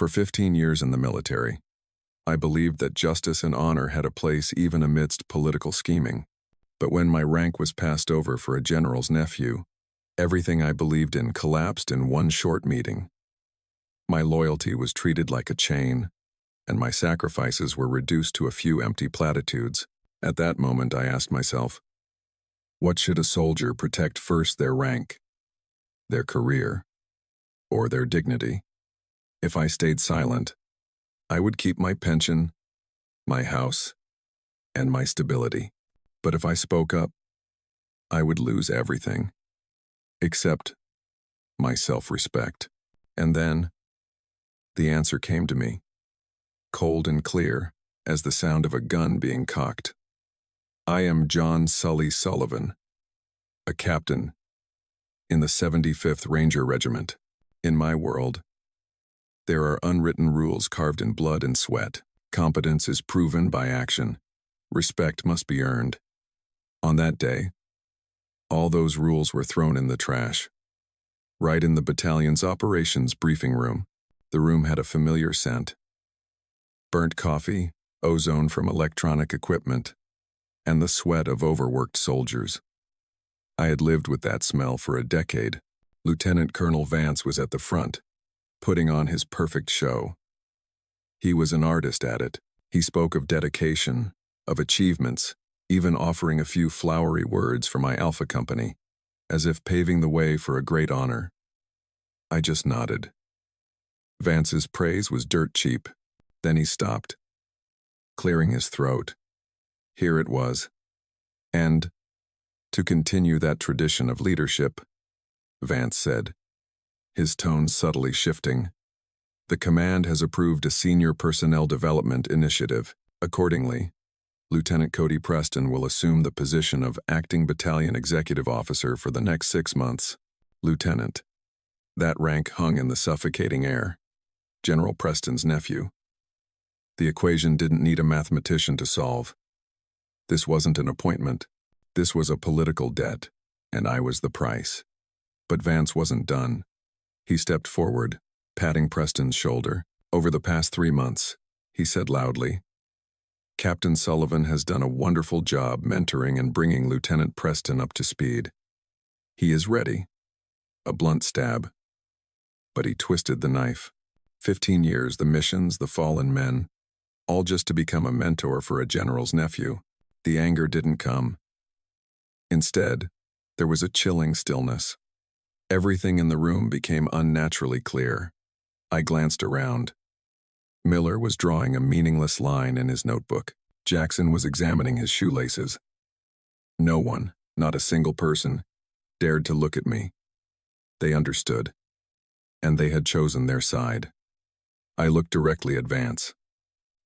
For 15 years in the military, I believed that justice and honor had a place even amidst political scheming. But when my rank was passed over for a general's nephew, everything I believed in collapsed in one short meeting. My loyalty was treated like a chain, and my sacrifices were reduced to a few empty platitudes. At that moment, I asked myself, what should a soldier protect first, their rank, their career, or their dignity? If I stayed silent, I would keep my pension, my house, and my stability. But if I spoke up, I would lose everything, except my self-respect. And then, the answer came to me, cold and clear as the sound of a gun being cocked. I am John Sully Sullivan, a captain in the 75th Ranger Regiment. In my world, there are unwritten rules carved in blood and sweat. Competence is proven by action. Respect must be earned. On that day, all those rules were thrown in the trash. Right in the battalion's operations briefing room, the room had a familiar scent. Burnt coffee, ozone from electronic equipment, and the sweat of overworked soldiers. I had lived with that smell for a decade. Lieutenant Colonel Vance was at the front, putting on his perfect show. He was an artist at it. He spoke of dedication, of achievements, even offering a few flowery words for my Alpha Company, as if paving the way for a great honor. I just nodded. Vance's praise was dirt cheap. Then he stopped, clearing his throat. Here it was. And, to continue that tradition of leadership, Vance said, his tone subtly shifting, the command has approved a senior personnel development initiative. Accordingly, Lieutenant Cody Preston will assume the position of acting battalion executive officer for the next 6 months. Lieutenant. That rank hung in the suffocating air. General Preston's nephew. The equation didn't need a mathematician to solve. This wasn't an appointment. This was a political debt, and I was the price. But Vance wasn't done. He stepped forward, patting Preston's shoulder. Over the past 3 months, he said loudly, Captain Sullivan has done a wonderful job mentoring and bringing Lieutenant Preston up to speed. He is ready. A blunt stab. But he twisted the knife. 15 years, the missions, the fallen men, all just to become a mentor for a general's nephew. The anger didn't come. Instead, there was a chilling stillness. Everything in the room became unnaturally clear. I glanced around. Miller was drawing a meaningless line in his notebook. Jackson was examining his shoelaces. No one, not a single person, dared to look at me. They understood. And they had chosen their side. I looked directly at Vance.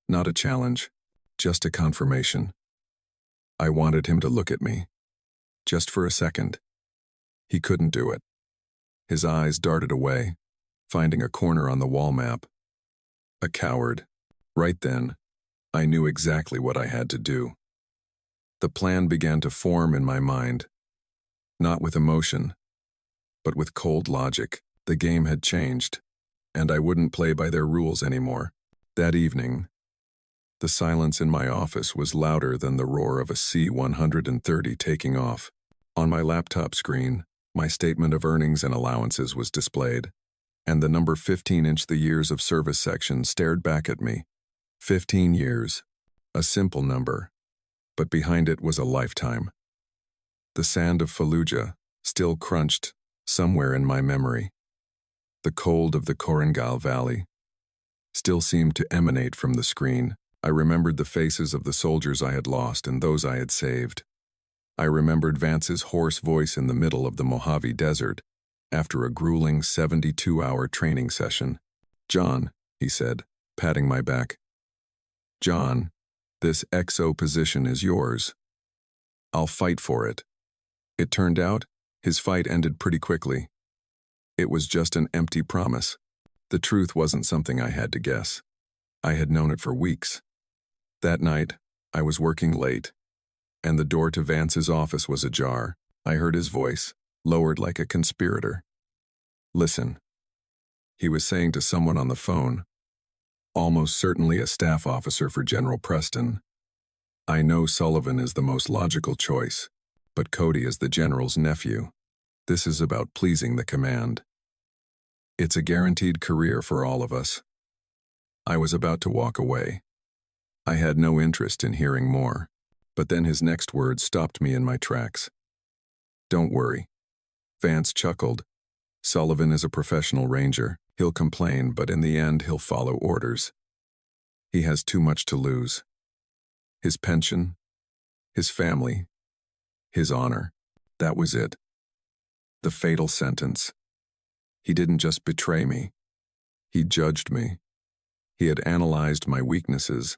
Not a challenge, just a confirmation. I wanted him to look at me. Just for a second. He couldn't do it. His eyes darted away, finding a corner on the wall map. A coward. Right then, I knew exactly what I had to do. The plan began to form in my mind. Not with emotion, but with cold logic. The game had changed, and I wouldn't play by their rules anymore. That evening, the silence in my office was louder than the roar of a C-130 taking off. On my laptop screen, my statement of earnings and allowances was displayed, and the number 15-inch the years of service section stared back at me. 15 years, a simple number, but behind it was a lifetime. The sand of Fallujah still crunched somewhere in my memory. The cold of the Korangal Valley still seemed to emanate from the screen. I remembered the faces of the soldiers I had lost and those I had saved. I remembered Vance's hoarse voice in the middle of the Mojave Desert after a grueling 72-hour training session. John, he said, patting my back. John, this XO position is yours. I'll fight for it. It turned out, his fight ended pretty quickly. It was just an empty promise. The truth wasn't something I had to guess. I had known it for weeks. That night, I was working late, and the door to Vance's office was ajar. I heard his voice, lowered like a conspirator. Listen. He was saying to someone on the phone, almost certainly a staff officer for General Preston. I know Sullivan is the most logical choice, but Cody is the general's nephew. This is about pleasing the command. It's a guaranteed career for all of us. I was about to walk away. I had no interest in hearing more, but then his next words stopped me in my tracks. Don't worry. Vance chuckled. Sullivan is a professional ranger. He'll complain, but in the end he'll follow orders. He has too much to lose. His pension, his family, his honor. That was it. The fatal sentence. He didn't just betray me. He judged me. He had analyzed my weaknesses,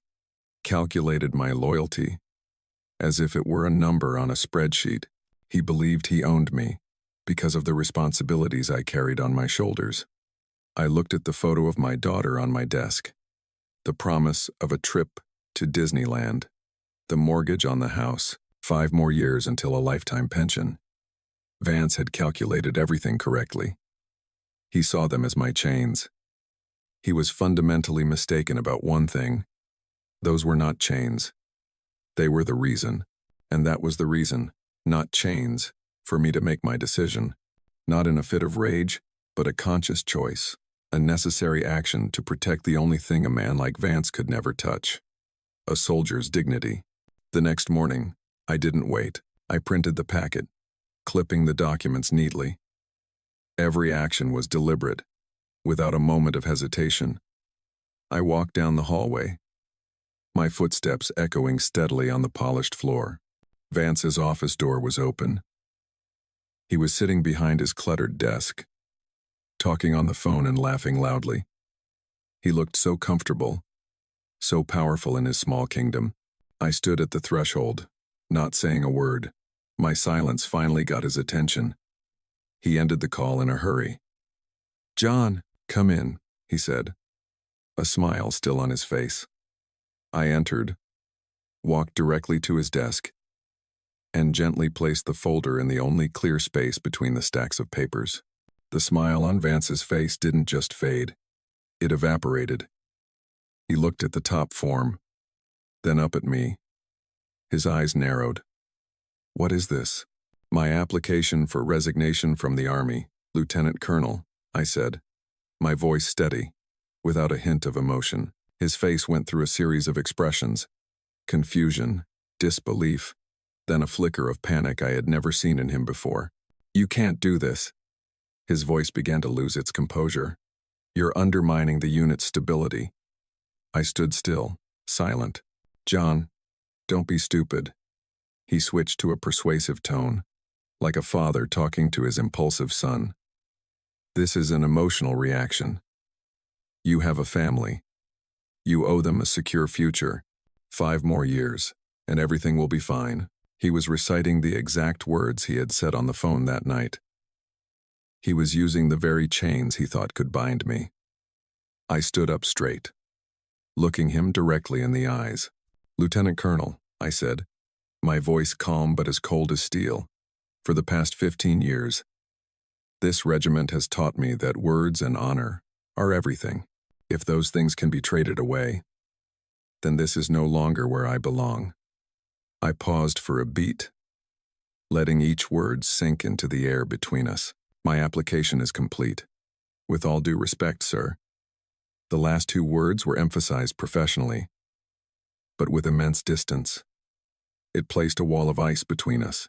calculated my loyalty. As if it were a number on a spreadsheet, he believed he owned me because of the responsibilities I carried on my shoulders. I looked at the photo of my daughter on my desk, the promise of a trip to Disneyland, the mortgage on the house, 5 more years until a lifetime pension. Vance had calculated everything correctly. He saw them as my chains. He was fundamentally mistaken about one thing. Those were not chains. They were the reason, and that was the reason, not chains, for me to make my decision. Not in a fit of rage, but a conscious choice, a necessary action to protect the only thing a man like Vance could never touch: a soldier's dignity. The next morning, I didn't wait. I printed the packet, clipping the documents neatly. Every action was deliberate, without a moment of hesitation. I walked down the hallway, my footsteps echoing steadily on the polished floor. Vance's office door was open. He was sitting behind his cluttered desk, talking on the phone and laughing loudly. He looked so comfortable, so powerful in his small kingdom. I stood at the threshold, not saying a word. My silence finally got his attention. He ended the call in a hurry. "John, come in," he said, a smile still on his face. I entered, walked directly to his desk, and gently placed the folder in the only clear space between the stacks of papers. The smile on Vance's face didn't just fade, it evaporated. He looked at the top form, then up at me. His eyes narrowed. "What is this?" "My application for resignation from the Army, Lieutenant Colonel," I said, my voice steady, without a hint of emotion. His face went through a series of expressions: confusion, disbelief, then a flicker of panic I had never seen in him before. "You can't do this." His voice began to lose its composure. "You're undermining the unit's stability." I stood still, silent. "John, don't be stupid." He switched to a persuasive tone, like a father talking to his impulsive son. "This is an emotional reaction. You have a family. You owe them a secure future. 5 more years, and everything will be fine." He was reciting the exact words he had said on the phone that night. He was using the very chains he thought could bind me. I stood up straight, looking him directly in the eyes. "Lieutenant Colonel," I said, my voice calm but as cold as steel. "For the past 15 years, this regiment has taught me that words and honor are everything. If those things can be traded away, then this is no longer where I belong." I paused for a beat, letting each word sink into the air between us. "My application is complete. With all due respect, sir." The last 2 words were emphasized professionally, but with immense distance. It placed a wall of ice between us.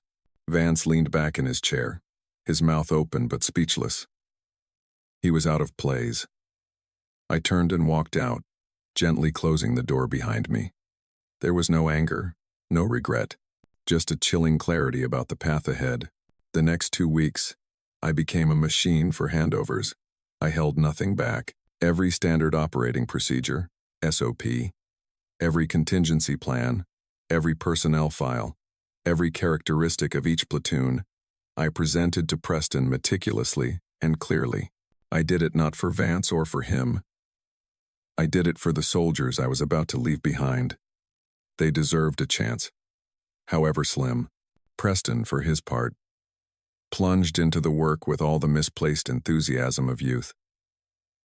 Vance leaned back in his chair, his mouth open but speechless. He was out of place. I turned and walked out, gently closing the door behind me. There was no anger, no regret, just a chilling clarity about the path ahead. The next 2 weeks, I became a machine for handovers. I held nothing back. Every standard operating procedure, SOP, every contingency plan, every personnel file, every characteristic of each platoon, I presented to Preston meticulously and clearly. I did it not for Vance or for him. I did it for the soldiers I was about to leave behind. They deserved a chance, however slim. Preston, for his part, plunged into the work with all the misplaced enthusiasm of youth.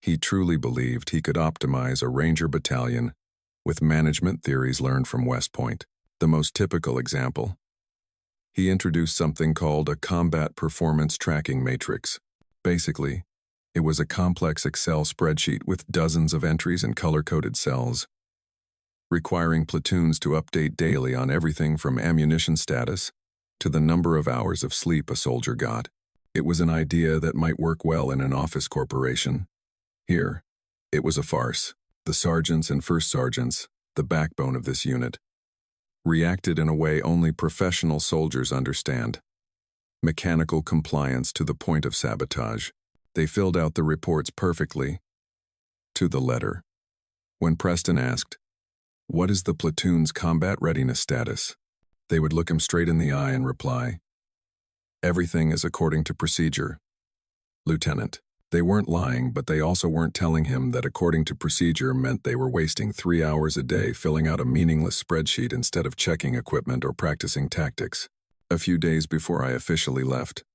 He truly believed he could optimize a Ranger battalion with management theories learned from West Point. The most typical example. He introduced something called a combat performance tracking matrix. Basically, it was a complex Excel spreadsheet with dozens of entries and color-coded cells, requiring platoons to update daily on everything from ammunition status to the number of hours of sleep a soldier got. It was an idea that might work well in an office corporation. Here, it was a farce. The sergeants and first sergeants, the backbone of this unit, reacted in a way only professional soldiers understand. Mechanical compliance to the point of sabotage. They filled out the reports perfectly, to the letter. When Preston asked, "What is the platoon's combat readiness status?" they would look him straight in the eye and reply, "Everything is according to procedure, Lieutenant." They weren't lying, but they also weren't telling him that according to procedure meant they were wasting 3 hours a day filling out a meaningless spreadsheet instead of checking equipment or practicing tactics. A few days before I officially left,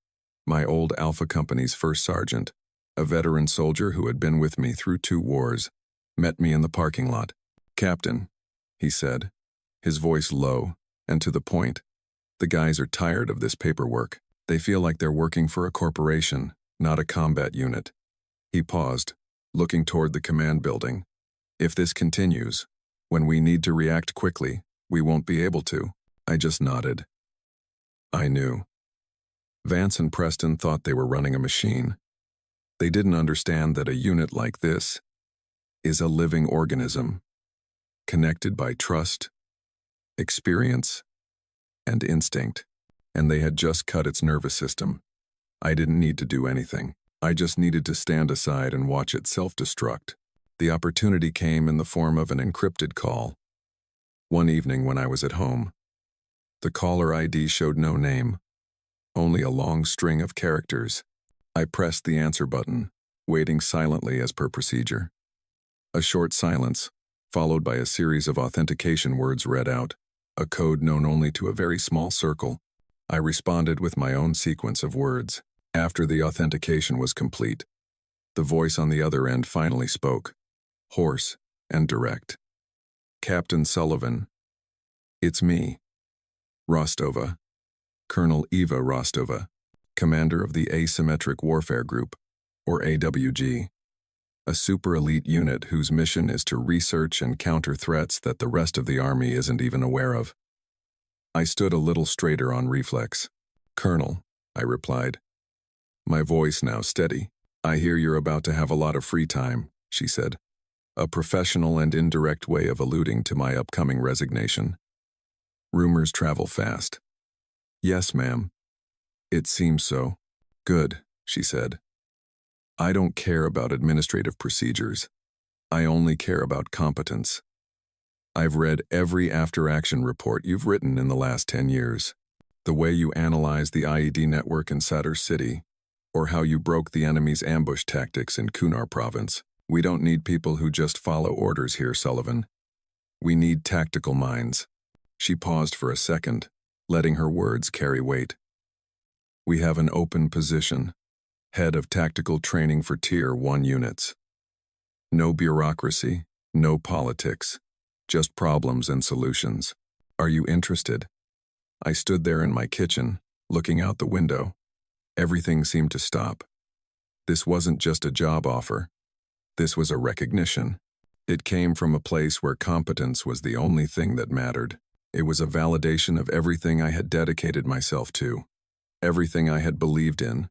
my old Alpha Company's first sergeant, a veteran soldier who had been with me through 2 wars, met me in the parking lot. "Captain," he said, his voice low and to the point, "the guys are tired of this paperwork. They feel like they're working for a corporation, not a combat unit." He paused, looking toward the command building. "If this continues, when we need to react quickly, we won't be able to." I just nodded. I knew. Vance and Preston thought they were running a machine. They didn't understand that a unit like this is a living organism, connected by trust, experience, and instinct, and they had just cut its nervous system. I didn't need to do anything. I just needed to stand aside and watch it self-destruct. The opportunity came in the form of an encrypted call. One evening when I was at home, the caller ID showed no name, only a long string of characters. I pressed the answer button, waiting silently as per procedure. A short silence, followed by a series of authentication words read out, a code known only to a very small circle. I responded with my own sequence of words. After the authentication was complete, the voice on the other end finally spoke, hoarse and direct. "Captain Sullivan, it's me, Rostova, Colonel Eva Rostova, commander of the Asymmetric Warfare Group, or AWG, a super elite unit whose mission is to research and counter threats that the rest of the Army isn't even aware of." I stood a little straighter on reflex. "Colonel," I replied, my voice now steady. "I hear you're about to have a lot of free time," she said, a professional and indirect way of alluding to my upcoming resignation. "Rumors travel fast." "Yes, ma'am. It seems so." "Good," she said. "I don't care about administrative procedures. I only care about competence. I've read every after-action report you've written in the last 10 years. The way you analyzed the IED network in Sadr City, or how you broke the enemy's ambush tactics in Kunar province. We don't need people who just follow orders here, Sullivan. We need tactical minds." She paused for a second, letting her words carry weight. "We have an open position, head of tactical training for Tier 1 units. No bureaucracy, no politics, just problems and solutions. Are you interested?" I stood there in my kitchen, looking out the window. Everything seemed to stop. This wasn't just a job offer. This was a recognition. It came from a place where competence was the only thing that mattered. It was a validation of everything I had dedicated myself to, everything I had believed in.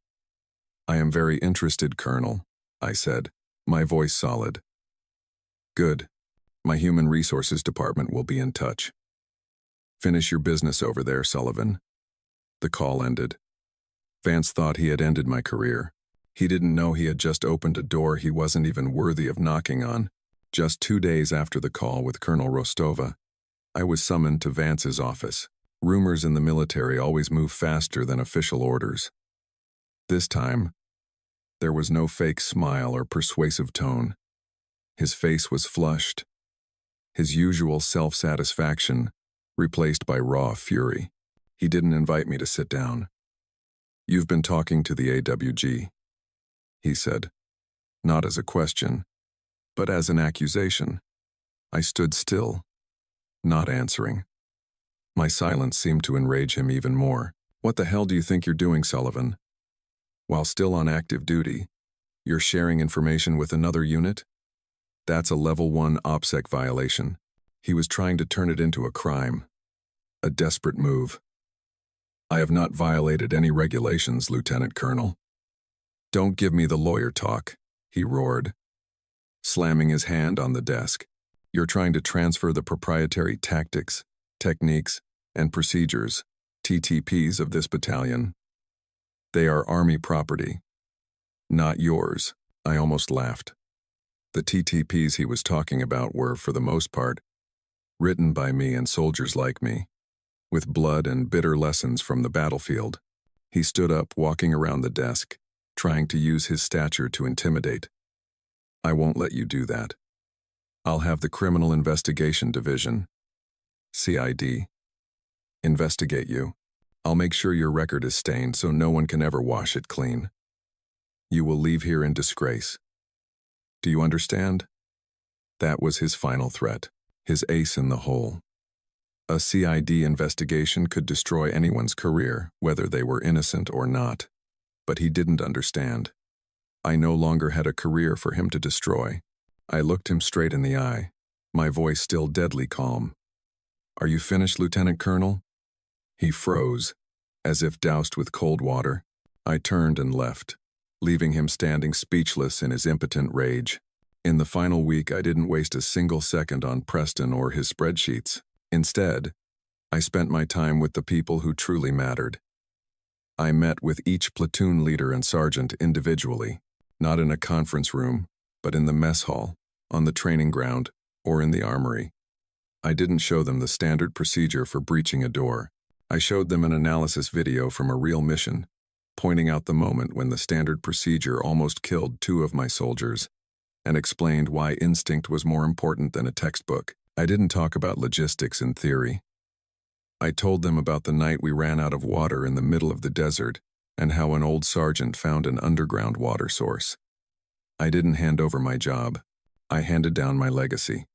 "I am very interested, Colonel," I said, my voice solid. "Good. My Human Resources Department will be in touch. Finish your business over there, Sullivan." The call ended. Vance thought he had ended my career. He didn't know he had just opened a door he wasn't even worthy of knocking on. Just 2 days after the call with Colonel Rostova, I was summoned to Vance's office. Rumors in the military always move faster than official orders. This time, there was no fake smile or persuasive tone. His face was flushed, his usual self-satisfaction replaced by raw fury. He didn't invite me to sit down. "You've been talking to the AWG," he said. not as a question, but as an accusation. I stood still, not answering. My silence seemed to enrage him even more. "What the hell do you think you're doing, Sullivan? While still on active duty, you're sharing information with another unit? That's a Level 1 OPSEC violation." He was trying to turn it into a crime. A desperate move. "I have not violated any regulations, Lieutenant Colonel." "Don't give me the lawyer talk," he roared, slamming his hand on the desk. "You're trying to transfer the proprietary tactics, techniques, and procedures, TTPs of this battalion. They are Army property, not yours." I almost laughed. The TTPs he was talking about were, for the most part, written by me and soldiers like me, with blood and bitter lessons from the battlefield. He stood up, walking around the desk, trying to use his stature to intimidate. "I won't let you do that. I'll have the Criminal Investigation Division, CID, investigate you. I'll make sure your record is stained so no one can ever wash it clean. You will leave here in disgrace. Do you understand?" That was his final threat, his ace in the hole. A CID investigation could destroy anyone's career, whether they were innocent or not. But he didn't understand. I no longer had a career for him to destroy. I looked him straight in the eye, my voice still deadly calm. "Are you finished, Lieutenant Colonel?" He froze, as if doused with cold water. I turned and left, leaving him standing speechless in his impotent rage. In the final week, I didn't waste a single second on Preston or his spreadsheets. Instead, I spent my time with the people who truly mattered. I met with each platoon leader and sergeant individually, not in a conference room, but in the mess hall, on the training ground, or in the armory. I didn't show them the standard procedure for breaching a door. I showed them an analysis video from a real mission, pointing out the moment when the standard procedure almost killed 2 of my soldiers, and explained why instinct was more important than a textbook. I didn't talk about logistics in theory. I told them about the night we ran out of water in the middle of the desert and how an old sergeant found an underground water source. I didn't hand over my job. I handed down my legacy.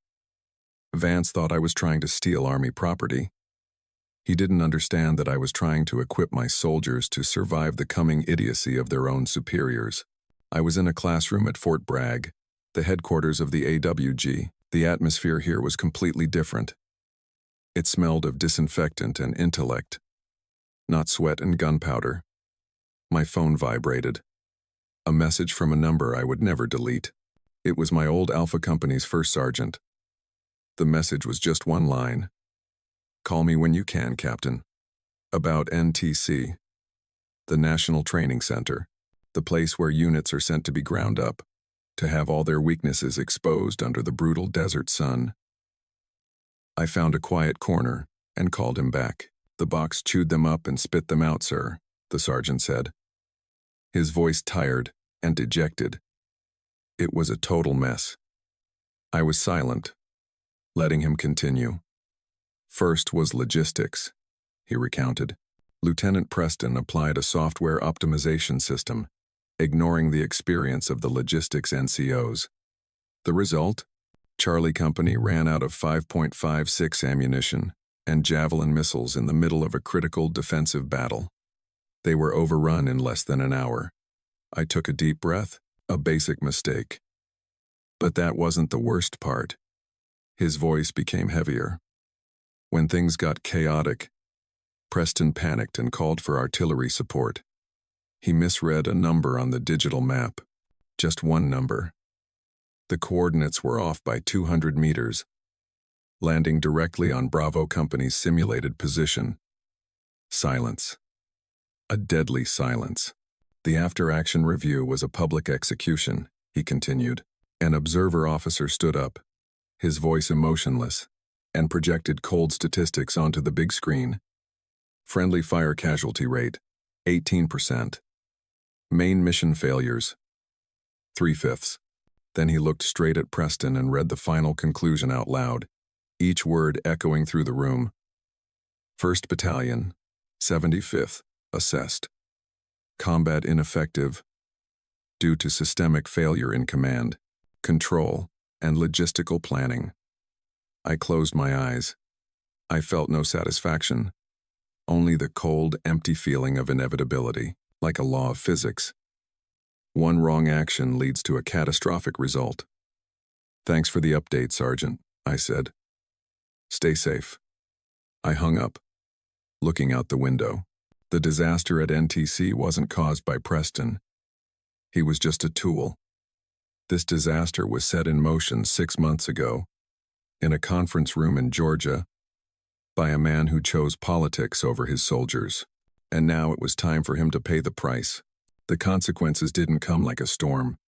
Vance thought I was trying to steal Army property. He didn't understand that I was trying to equip my soldiers to survive the coming idiocy of their own superiors. I was in a classroom at Fort Bragg, the headquarters of the AWG. The atmosphere here was completely different. It smelled of disinfectant and intellect, not sweat and gunpowder. My phone vibrated. A message from a number I would never delete. It was my old Alpha Company's first sergeant. The message was just one line. "Call me when you can, Captain." About NTC, the National Training Center, the place where units are sent to be ground up, to have all their weaknesses exposed under the brutal desert sun. I found a quiet corner and called him back. "The box chewed them up and spit them out, sir," the sergeant said. His voice tired and dejected. It was a total mess. I was silent, letting him continue. "First was logistics," he recounted. "Lieutenant Preston applied a software optimization system, ignoring the experience of the logistics NCOs. The result? Charlie Company ran out of 5.56 ammunition and javelin missiles in the middle of a critical defensive battle. They were overrun in less than an hour. I took a deep breath, a basic mistake. But that wasn't the worst part." His voice became heavier. "When things got chaotic, Preston panicked and called for artillery support. He misread a number on the digital map, just one number. The coordinates were off by 200 meters, landing directly on Bravo Company's simulated position. Silence. A deadly silence. The after-action review was a public execution," he continued. An observer officer stood up, his voice emotionless, and projected cold statistics onto the big screen. Friendly fire casualty rate, 18%. Main mission failures, 3/5. Then he looked straight at Preston and read the final conclusion out loud, each word echoing through the room. 1st Battalion, 75th, assessed. Combat ineffective due to systemic failure in command, control, and logistical planning. I closed my eyes. I felt no satisfaction, only the cold, empty feeling of inevitability, like a law of physics. One wrong action leads to a catastrophic result. "Thanks for the update, Sergeant," I said. "Stay safe." I hung up, looking out the window. The disaster at NTC wasn't caused by Preston. He was just a tool. This disaster was set in motion 6 months ago, in a conference room in Georgia, by a man who chose politics over his soldiers. And now it was time for him to pay the price. The consequences didn't come like a storm.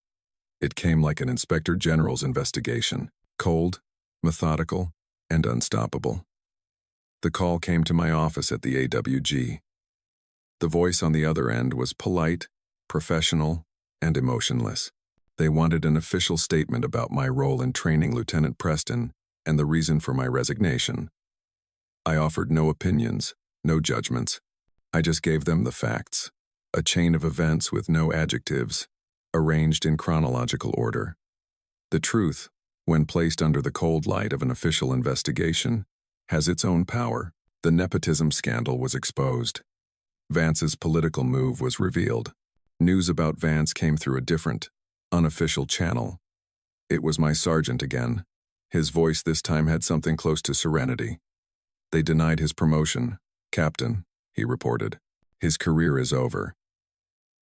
It came like an Inspector General's investigation, cold, methodical, and unstoppable. The call came to my office at the AWG. The voice on the other end was polite, professional, and emotionless. They wanted an official statement about my role in training Lieutenant Preston and the reason for my resignation. I offered no opinions, no judgments. I just gave them the facts, a chain of events with no adjectives, arranged in chronological order. The truth, when placed under the cold light of an official investigation, has its own power. The nepotism scandal was exposed. Vance's political move was revealed. News about Vance came through a different, unofficial channel. It was my sergeant again. His voice this time had something close to serenity. "They denied his promotion. Captain," he reported. "His career is over.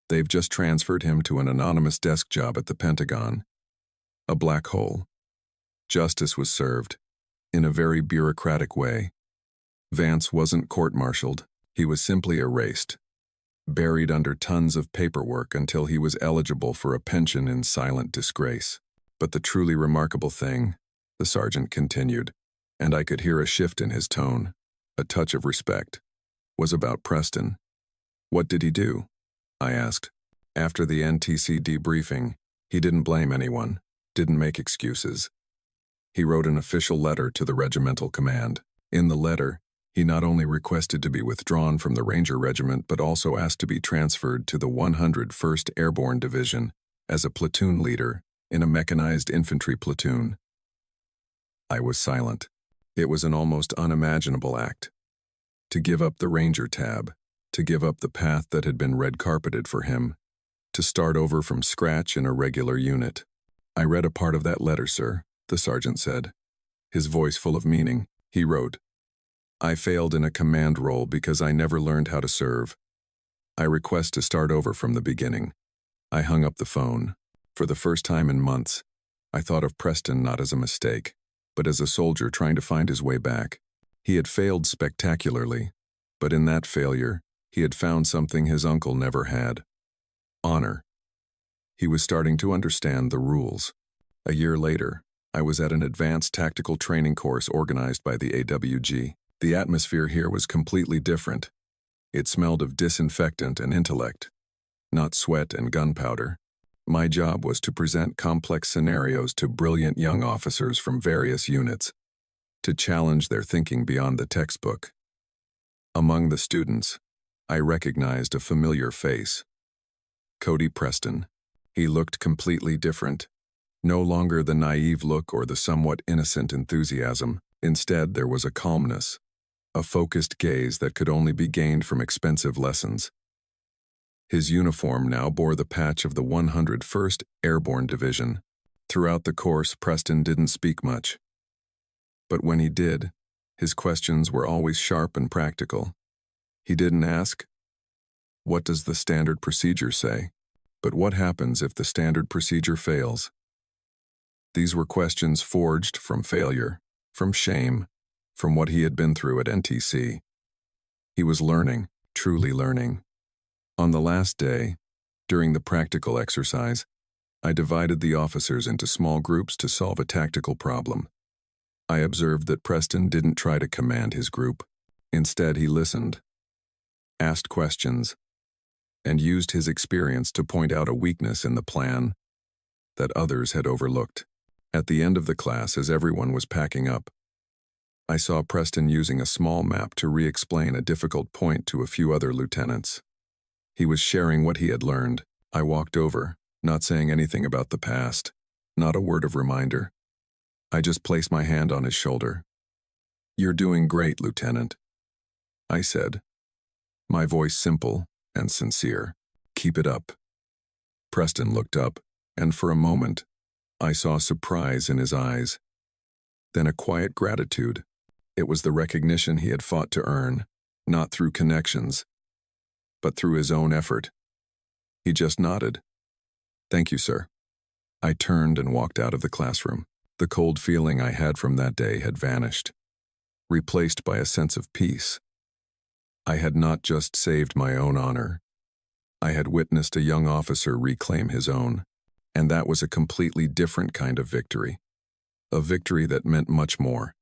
They've just transferred him to an anonymous desk job at the Pentagon. A black hole. Justice was served, in a very bureaucratic way. Vance wasn't court-martialed. He was simply erased, buried under tons of paperwork until he was eligible for a pension in silent disgrace. But the truly remarkable thing," the sergeant continued, and I could hear a shift in his tone, a touch of respect, "was about Preston." "What did he do?" I asked. After the NTC debriefing, he didn't blame anyone, didn't make excuses. He wrote an official letter to the regimental command. In the letter, he not only requested to be withdrawn from the Ranger Regiment but also asked to be transferred to the 101st Airborne Division as a platoon leader in a mechanized infantry platoon. I was silent. It was an almost unimaginable act. To give up the Ranger tab, to give up the path that had been red-carpeted for him, to start over from scratch in a regular unit. "I read a part of that letter, sir," the sergeant said, his voice full of meaning. He wrote, "I failed in a command role because I never learned how to serve. I request to start over from the beginning." I hung up the phone. For the first time in months, I thought of Preston not as a mistake, but as a soldier trying to find his way back. He had failed spectacularly, but in that failure, he had found something his uncle never had: honor. He was starting to understand the rules. A year later, I was at an advanced tactical training course organized by the AWG. The atmosphere here was completely different. It smelled of disinfectant and intellect, not sweat and gunpowder. My job was to present complex scenarios to brilliant young officers from various units, to challenge their thinking beyond the textbook. Among the students, I recognized a familiar face: Cody Preston. He looked completely different. No longer the naive look or the somewhat innocent enthusiasm. Instead, there was a calmness, a focused gaze that could only be gained from expensive lessons. His uniform now bore the patch of the 101st Airborne Division. Throughout the course, Preston didn't speak much. But when he did, his questions were always sharp and practical. He didn't ask, "What does the standard procedure say?" but "What happens if the standard procedure fails?" These were questions forged from failure, from shame, from what he had been through at NTC. He was learning, truly learning. On the last day, during the practical exercise, I divided the officers into small groups to solve a tactical problem. I observed that Preston didn't try to command his group. Instead, he listened, asked questions, and used his experience to point out a weakness in the plan that others had overlooked. At the end of the class, as everyone was packing up, I saw Preston using a small map to re-explain a difficult point to a few other lieutenants. He was sharing what he had learned. I walked over, not saying anything about the past, not a word of reminder. I just placed my hand on his shoulder. "You're doing great, Lieutenant," I said, my voice simple and sincere. "Keep it up." Preston looked up, and for a moment, I saw surprise in his eyes. Then a quiet gratitude. It was the recognition he had fought to earn, not through connections, but through his own effort. He just nodded. "Thank you, sir." I turned and walked out of the classroom. The cold feeling I had from that day had vanished, replaced by a sense of peace. I had not just saved my own honor. I had witnessed a young officer reclaim his own, and that was a completely different kind of victory. A victory that meant much more.